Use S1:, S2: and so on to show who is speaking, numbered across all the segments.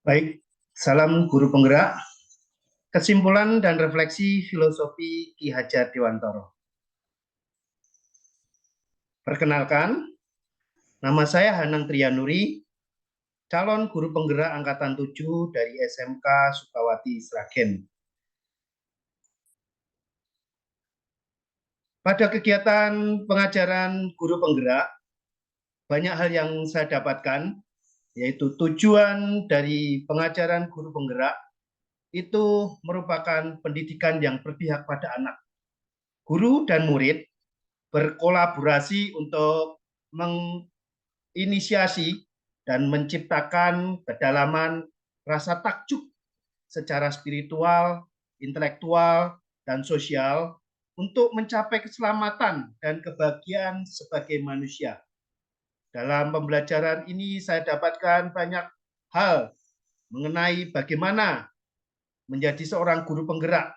S1: Baik, salam guru penggerak, kesimpulan dan refleksi filosofi Ki Hajar Dewantoro. Perkenalkan, nama saya Hanang Triyanuri, calon guru penggerak Angkatan 7 dari SMK Sukawati Sragen. Pada kegiatan pengajaran guru penggerak, banyak hal yang saya dapatkan, yaitu tujuan dari pengajaran guru penggerak itu merupakan pendidikan yang berpihak pada anak. Guru dan murid berkolaborasi untuk menginisiasi dan menciptakan kedalaman rasa takjub secara spiritual, intelektual, dan sosial untuk mencapai keselamatan dan kebahagiaan sebagai manusia. Dalam pembelajaran ini saya dapatkan banyak hal mengenai bagaimana menjadi seorang guru penggerak.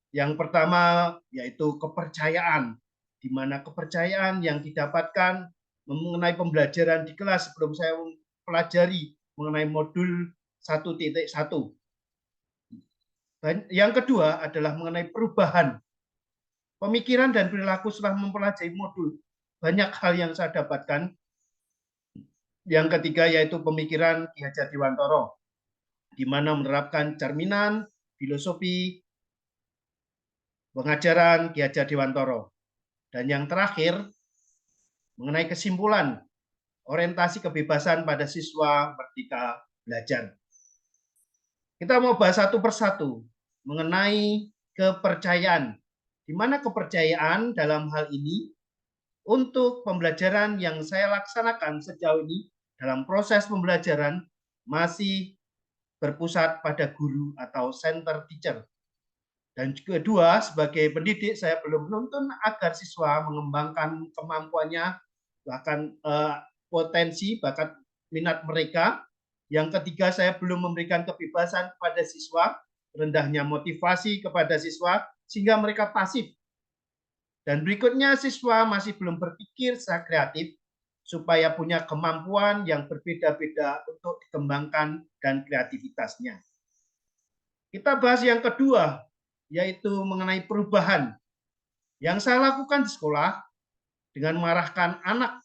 S1: Yang pertama yaitu kepercayaan, di mana kepercayaan yang didapatkan mengenai pembelajaran di kelas sebelum saya pelajari mengenai modul 1.1. Yang kedua adalah mengenai perubahan pemikiran dan perilaku setelah mempelajari modul. Banyak hal yang saya dapatkan. Yang ketiga yaitu pemikiran Ki Hajar Dewantoro, di mana menerapkan cerminan filosofi pengajaran Ki Hajar Dewantoro. Dan yang terakhir, mengenai kesimpulan orientasi kebebasan pada siswa merdeka belajar. Kita mau bahas satu persatu mengenai kepercayaan. Di mana kepercayaan dalam hal ini untuk pembelajaran yang saya laksanakan sejauh ini dalam proses pembelajaran masih berpusat pada guru atau center teacher. Dan kedua, sebagai pendidik saya belum menuntun agar siswa mengembangkan kemampuannya, bahkan potensi, bakat minat mereka. Yang ketiga, saya belum memberikan kebebasan kepada siswa, rendahnya motivasi kepada siswa, sehingga mereka pasif. Dan berikutnya, siswa masih belum berpikir secara kreatif, supaya punya kemampuan yang berbeda-beda untuk dikembangkan dan kreativitasnya. Kita bahas yang kedua, yaitu mengenai perubahan. Yang saya lakukan di sekolah dengan mengarahkan anak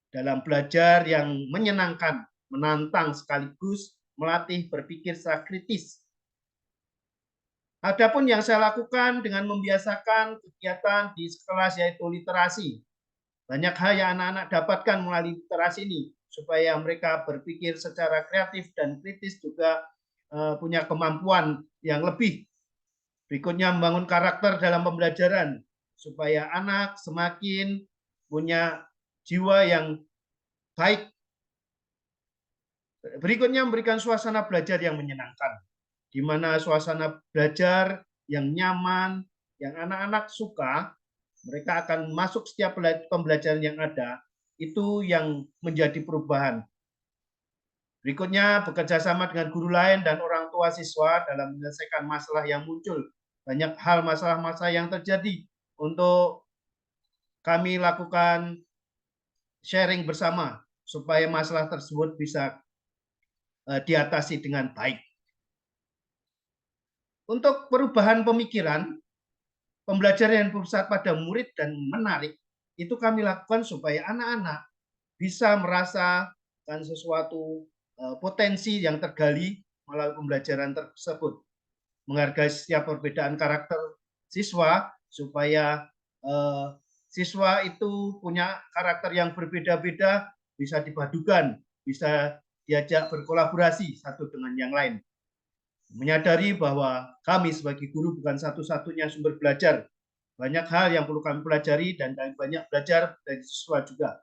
S1: dalam belajar yang menyenangkan, menantang sekaligus melatih berpikir secara kritis. Adapun yang saya lakukan dengan membiasakan kegiatan di kelas yaitu literasi. Banyak hal yang anak-anak dapatkan melalui literasi ini supaya mereka berpikir secara kreatif dan kritis juga punya kemampuan yang lebih. Berikutnya membangun karakter dalam pembelajaran supaya anak semakin punya jiwa yang baik. Berikutnya memberikan suasana belajar yang menyenangkan, di mana suasana belajar yang nyaman, yang anak-anak suka, mereka akan masuk setiap pembelajaran yang ada, itu yang menjadi perubahan. Berikutnya, bekerja sama dengan guru lain dan orang tua siswa dalam menyelesaikan masalah yang muncul. Banyak hal masalah-masalah yang terjadi untuk kami lakukan sharing bersama supaya masalah tersebut bisa diatasi dengan baik. Untuk perubahan pemikiran, pembelajaran yang berpusat pada murid dan menarik, itu kami lakukan supaya anak-anak bisa merasakan sesuatu potensi yang tergali melalui pembelajaran tersebut. Menghargai setiap perbedaan karakter siswa supaya siswa itu punya karakter yang berbeda-beda, bisa dipadukan, bisa diajak berkolaborasi satu dengan yang lain. Menyadari bahwa kami sebagai guru bukan satu-satunya sumber belajar. Banyak hal yang perlu kami pelajari dan kami banyak belajar dari siswa juga.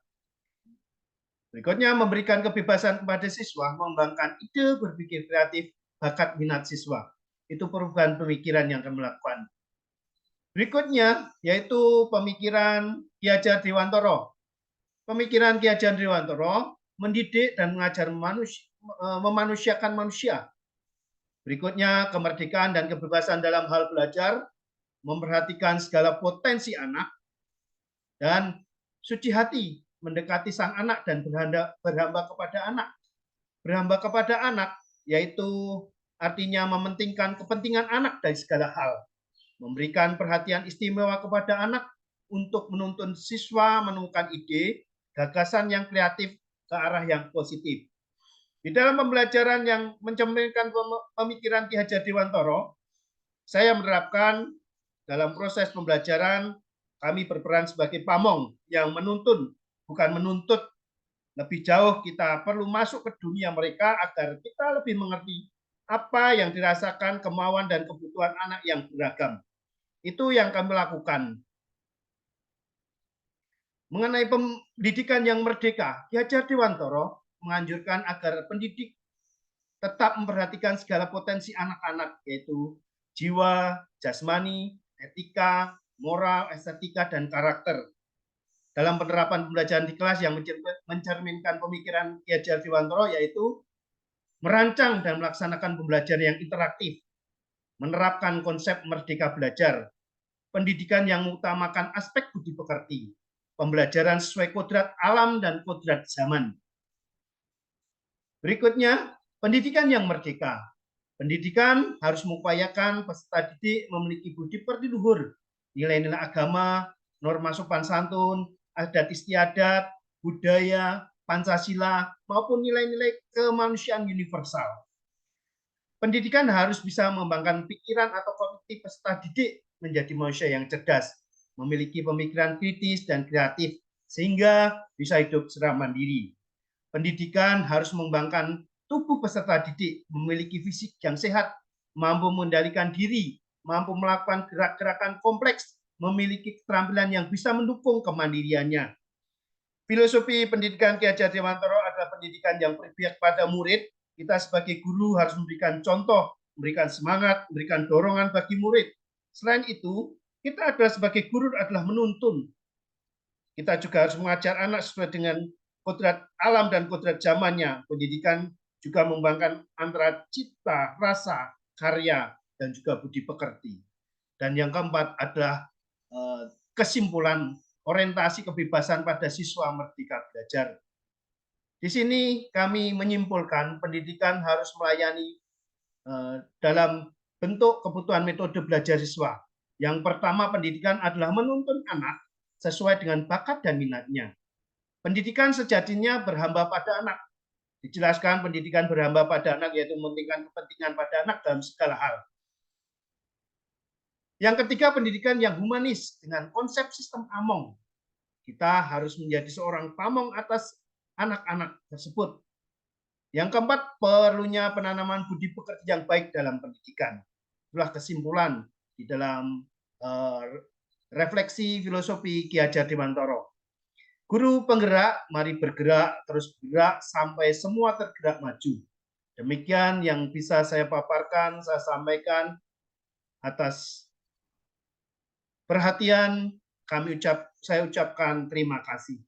S1: Berikutnya, memberikan kebebasan kepada siswa mengembangkan ide berpikir kreatif, bakat minat siswa. Itu perubahan pemikiran yang kami lakukan. Berikutnya, yaitu pemikiran Ki Hajar Dewantoro. Pemikiran Ki Hajar Dewantoro mendidik dan mengajar memanusiakan manusia. Berikutnya, kemerdekaan dan kebebasan dalam hal belajar, memperhatikan segala potensi anak, dan suci hati mendekati sang anak dan berhamba kepada anak. Berhamba kepada anak yaitu artinya mementingkan kepentingan anak dari segala hal, memberikan perhatian istimewa kepada anak untuk menuntun siswa menemukan ide, gagasan yang kreatif ke arah yang positif. Di dalam pembelajaran yang mencerminkan pemikiran Ki Hajar Dewantara, saya menerapkan dalam proses pembelajaran kami berperan sebagai pamong yang menuntun, bukan menuntut. Lebih jauh kita perlu masuk ke dunia mereka agar kita lebih mengerti apa yang dirasakan, kemauan dan kebutuhan anak yang beragam. Itu yang kami lakukan. Mengenai pendidikan yang merdeka, Ki Hajar Dewantara menganjurkan agar pendidik tetap memperhatikan segala potensi anak-anak, yaitu jiwa, jasmani, etika, moral, estetika, dan karakter. Dalam penerapan pembelajaran di kelas yang mencerminkan pemikiran Ki Hajar Dewantara, yaitu merancang dan melaksanakan pembelajaran yang interaktif, menerapkan konsep merdeka belajar, pendidikan yang mengutamakan aspek budi pekerti, pembelajaran sesuai kodrat alam dan kodrat zaman. Berikutnya, pendidikan yang merdeka. Pendidikan harus mengupayakan peserta didik memiliki budi pekerti luhur, nilai-nilai agama, norma sopan santun, adat istiadat, budaya, Pancasila, maupun nilai-nilai kemanusiaan universal. Pendidikan harus bisa mengembangkan pikiran atau kognitif peserta didik menjadi manusia yang cerdas, memiliki pemikiran kritis dan kreatif, sehingga bisa hidup secara mandiri. Pendidikan harus mengembangkan tubuh peserta didik, memiliki fisik yang sehat, mampu mengendalikan diri, mampu melakukan gerak-gerakan kompleks, memiliki keterampilan yang bisa mendukung kemandiriannya. Filosofi pendidikan Ki Hajar Dewantara adalah pendidikan yang berpihak pada murid. Kita sebagai guru harus memberikan contoh, memberikan semangat, memberikan dorongan bagi murid. Selain itu, kita adalah sebagai guru adalah menuntun. Kita juga harus mengajar anak sesuai dengan kodrat alam dan kodrat zamannya. Pendidikan juga mengembangkan antara cipta, rasa, karya, dan juga budi pekerti. Dan yang keempat adalah kesimpulan orientasi kebebasan pada siswa merdeka belajar. Di sini kami menyimpulkan pendidikan harus melayani dalam bentuk kebutuhan metode belajar siswa. Yang pertama, pendidikan adalah menuntun anak sesuai dengan bakat dan minatnya. Pendidikan sejatinya berhamba pada anak. Dijelaskan pendidikan berhamba pada anak yaitu mementingkan kepentingan pada anak dalam segala hal. Yang ketiga, pendidikan yang humanis dengan konsep sistem among. Kita harus menjadi seorang pamong atas anak-anak tersebut. Yang keempat, perlunya penanaman budi pekerti yang baik dalam pendidikan. Itulah kesimpulan di dalam refleksi filosofi Ki Hajar Dewantara. Guru penggerak, mari bergerak, terus bergerak sampai semua tergerak maju. Demikian yang bisa saya paparkan, saya sampaikan. Atas perhatian saya ucapkan terima kasih.